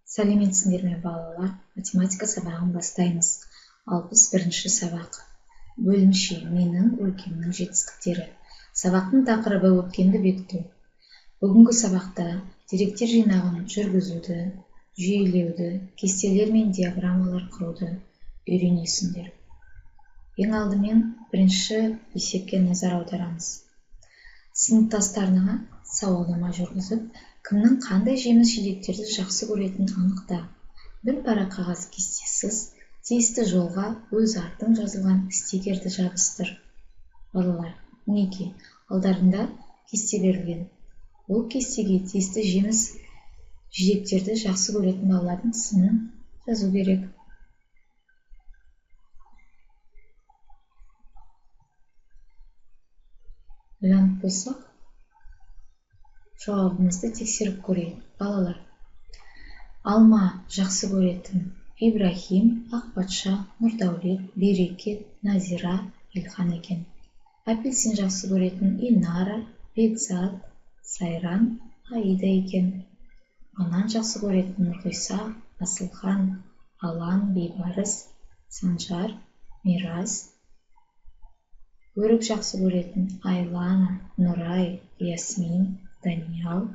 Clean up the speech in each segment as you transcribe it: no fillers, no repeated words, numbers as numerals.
Сәлеметсіңдер ме балалар? Математика сабағын бастаймыз. 61-ші сабақ. Бөлімше менің өлкемнің жетістіктері. Сабақтың тақырыбы өткенді бекіту. Бүгінгі сабақта деректер жинағын жүргізуді, жүйелеуді, кестелер мен диаграммалар құруды үйренесіңдер. Ең алдымен бірінші есепке назар аударамыз. Сыныптастарыңа сауалнама жүргізіп, кімнің қандай жеміс-жидектерді жақсы көретінін анықта. Бір парақ қағаз кестесіз, тиісті жолға өз атын жазылған стикерді жабыстыр. Балалар, мінекей, алдарында кесте берілген. Ол кестеге тиісті жеміс-жидектерді жақсы көретін балалардың тізімін жазу керек. Ойланып болсақ, жауабымызды тексеріп көрейік. Балалар, алма жақсы көретін Ибрахим, Ақпатша, Нұрдәулет, Берекет, Назира, Илхан екен. Апельсин жақсы көретін Инара, Бекзат, Сайран, Аида екен. Банан жақсы көретін Нұрғиса, Асылхан, Алан, Бейбарыс, Санжар, Мирас. Өрік жақсы көретін Айлана, Нұрай, Ясмин, Даниял.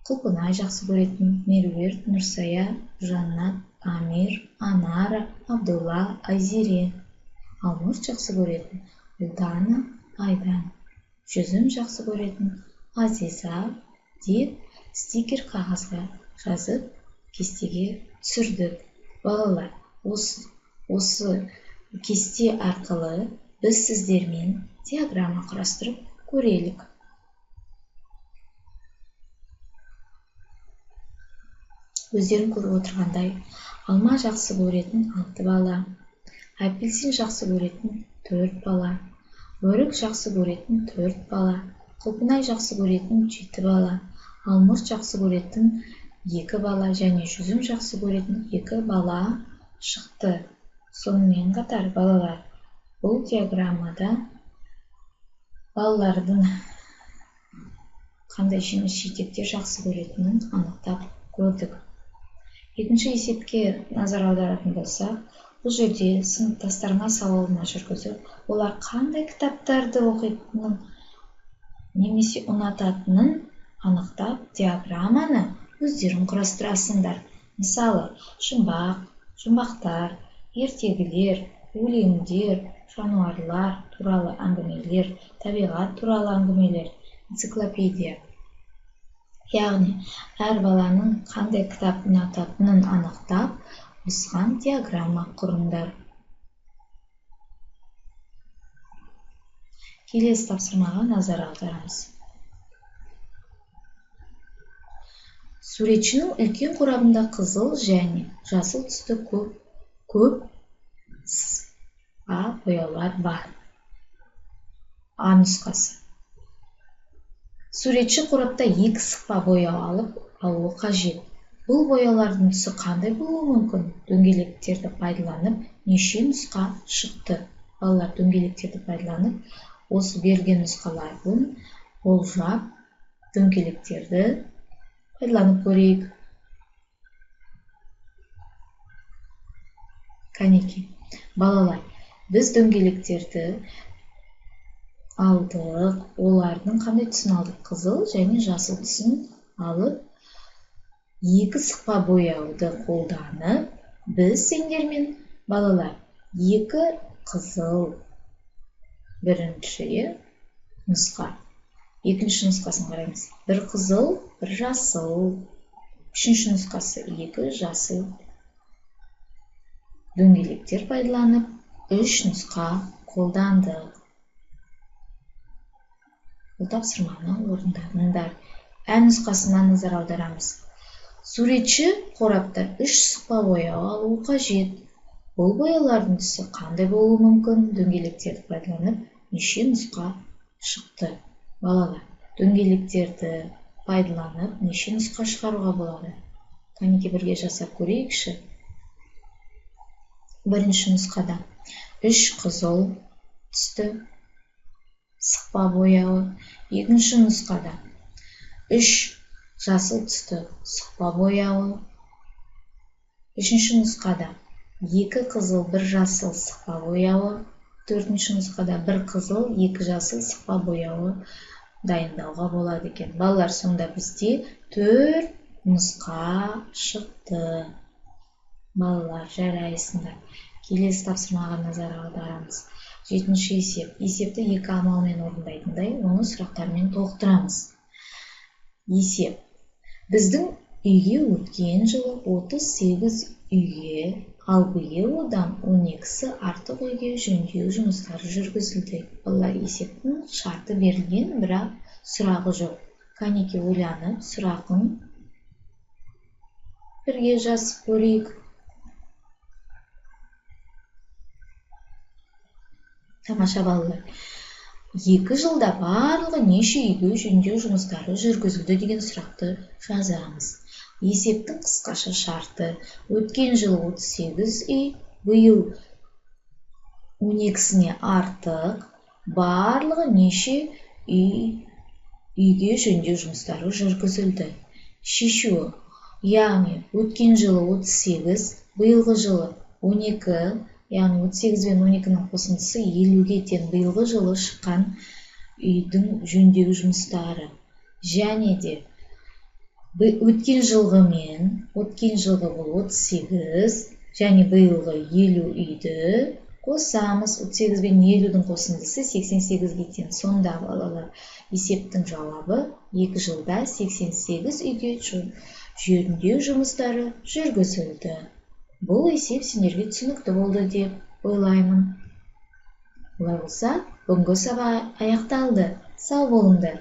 Құлпынай жақсы көретін Меруерт, Нұрсая, Жаннат, Амир, Анара, Абдулла, Айзире. Алмұрт жақсы көретін Ұлдана, Айдан. Жүзім жақсы көретін Азиза деп стикер қағазға жазып кестеге түсірдік. Балалар, осы кесте арқылы біз сіздермен диаграмма құрастырып көрелік. Өздерің көріп отырғандай, алма жақсы көретін 6 бала, апельсин жақсы көретін 4 бала, өрік жақсы көретін 4 бала, құлпынай жақсы көретін 7 бала, алмұрт жақсы көретін 2 бала және жүзім жақсы көретін 2 бала шықты. Сонымен қатар балалар, бұл диаграммада балалардың қандай жеміс-жидектер жақсы көретінін анықтап көрдік. Екінші есепке назар аударатын болсақ, бұл жерде сыныптастарыңа сауалнама жүргізіп, олар қандай кітаптарды оқитынын немесе ұнататынын анықтап, диаграмманы өздерің құрастырасыңдар. Мысалы, жұмбақ, жұмбақтар, ертегілер, өлеңдер, жануарлар туралы әңгімелер, табиғат туралы әңгімелер, энциклопедия. Яғни, әр баланың қандай кітап ұнататынын анықтап, осыған диаграмма құрыңдар. Келесі тапсырмаға назар аударамыз. Суретшінің үлкен қорабында қызыл және жасыл түсті көп бояулар бар. А нұсқасы. Суретші қорапта 2 сықпа бояу алуы қажет. Бұл бояулардың түсі қандай болуы мүмкін? Дөңгелектерді пайдаланып, неше нұсқа шықты? Балалар дөңгелектерді пайдаланып, осы берген нұсқалардың болжап, дөңгелектерді пайдаланып көрейік. Қанеки, балалар, біз дөңгелектерді алдық, олардың қандай түсін алдық? Қызыл және жасыл түсін алып, 2 сықпа бояуды қолданып, біз сендермен балалар 2 қызыл бірінші нұсқа, екінші нұсқасын қараймыз. 1 қызыл, 1 жасыл, үшінші нұсқасы 2 жасыл. Дөңгелектер пайдаланып, 3 нұсқа қолдандық. Бұл тапсырманы орындадыңдар. Ә нұсқасына назар аударамыз. Суретші қорапта 3 сықпа бояу алуы қажет. Бұл бояулардың түсі қандай болуы мүмкін? Дөңгелектерді пайдаланып, неше нұсқа шықты? Балалар, дөңгелектерді пайдаланып, неше нұсқа шығаруға болады? Қанеки бірге жасап көрейікші. Бірінші нұсқада 3 қызыл түсті сықпа бояуы, екінші нұсқада 3 жасыл түсті сықпа бояуы, Үшінші нұсқада 2 қызыл, 1 жасыл сықпа бояуы. Төртінші нұсқада 1 қызыл, 2 жасыл сықпа бояуы дайындауға болады екен. Балалар, сонда бізде 4 нұсқа шықты. Балалар, жарайсыңдар. Келесі тапсырмаға назар аударамыз. 7-ші есеп. Есепті 2 амалмен орындайтындай, оны сұрақтармен толықтырамыз. Есеп. Біздің үйге өткен жылы 38 үйге, ал биыл одан 12 артық үйге жөндеу жұмыстары жүргізілді. Балалар, есептің шарты берілген, бірақ сұрағы жоқ. Кәнеке ойланып, сұрағын бірге жазып көрейік. Тамаша балалар. 2 жылда барлығы неше үйге жөндеу жұмыстары жүргізілді деген сұрақты жазамыз. Есептің қысқаша шарты. Өткен жылы 38 үй, биыл 12-сіне артық, барлығы неше үйге жөндеу жұмыстары жүргізілді. Шешуі. Яғни, өткен жылы 38, биылғы жылы 12, яғни 38 бен 12-нің қосындысы 50-ге тең, биылғы жылы шыққан үйдің жөндеу жұмыстары. Және де өткен жылғы бұл 38, және биылғы 50 үйді қосамыз. 38 бен 50-дің қосындысы 88-ге тең. Сонда балалар, есептің жауабы 2 жылда 88 үйге жөндеу жұмыстары жүргізілді. Бұл есеп сендерге түсінікті болды деп ойлаймын. Олай болса, бүгінгі сабақ аяқталды. Сау болыңдар.